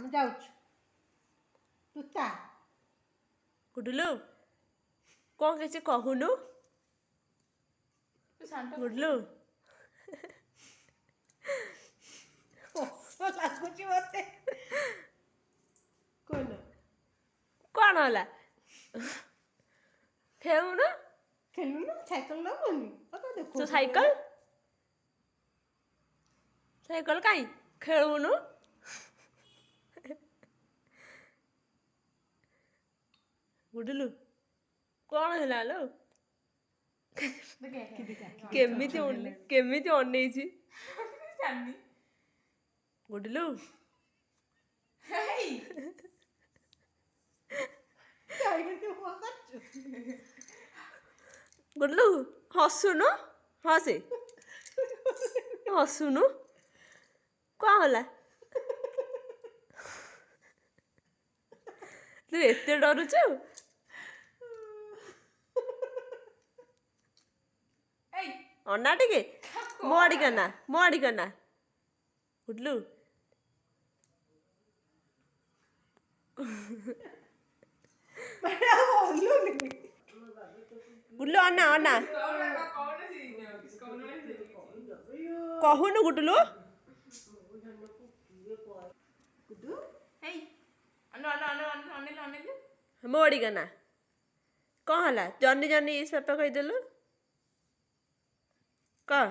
ଆମେ ଯାଉଛୁ ତୁତା ଗୁଡୁଲୁ କ'ଣ କିଛି କହୁନୁ ଗୁଡୁଲୁ ଲାଗୁଛି ମତେ କ'ଣ ହେଲା ଖେଳୁନୁ ଖେଲୁନୁ ସାଇକେଲ ନବୁନି ତୁ ସାଇକେଲ କାଇଁ ଖେଳୁନୁ ଗୁଡୁଲୁ କ'ଣ ହେଲା ଲୋ କେମିତି ଅନେଇଛି ଗୁଡୁଲୁ ଗୁଡୁଲୁ ହସୁନୁ ହସେ ହସୁନୁ କ'ଣ ହେଲା ତୁ ଏତେ ଡରୁଛୁ ଅନା ଟିକେ ମୋ ଆଡ଼ିକି ଅନା ଗୁଡୁଲୁ ଗୁଡୁଲୁ ଅନା କହୁନୁ ଗୁଡୁଲୁ ମୋ ଆଡ଼ିକି ଅନା କ'ଣ ହେଲା ଜନି ବାପା କହିଦେଲୁ କହ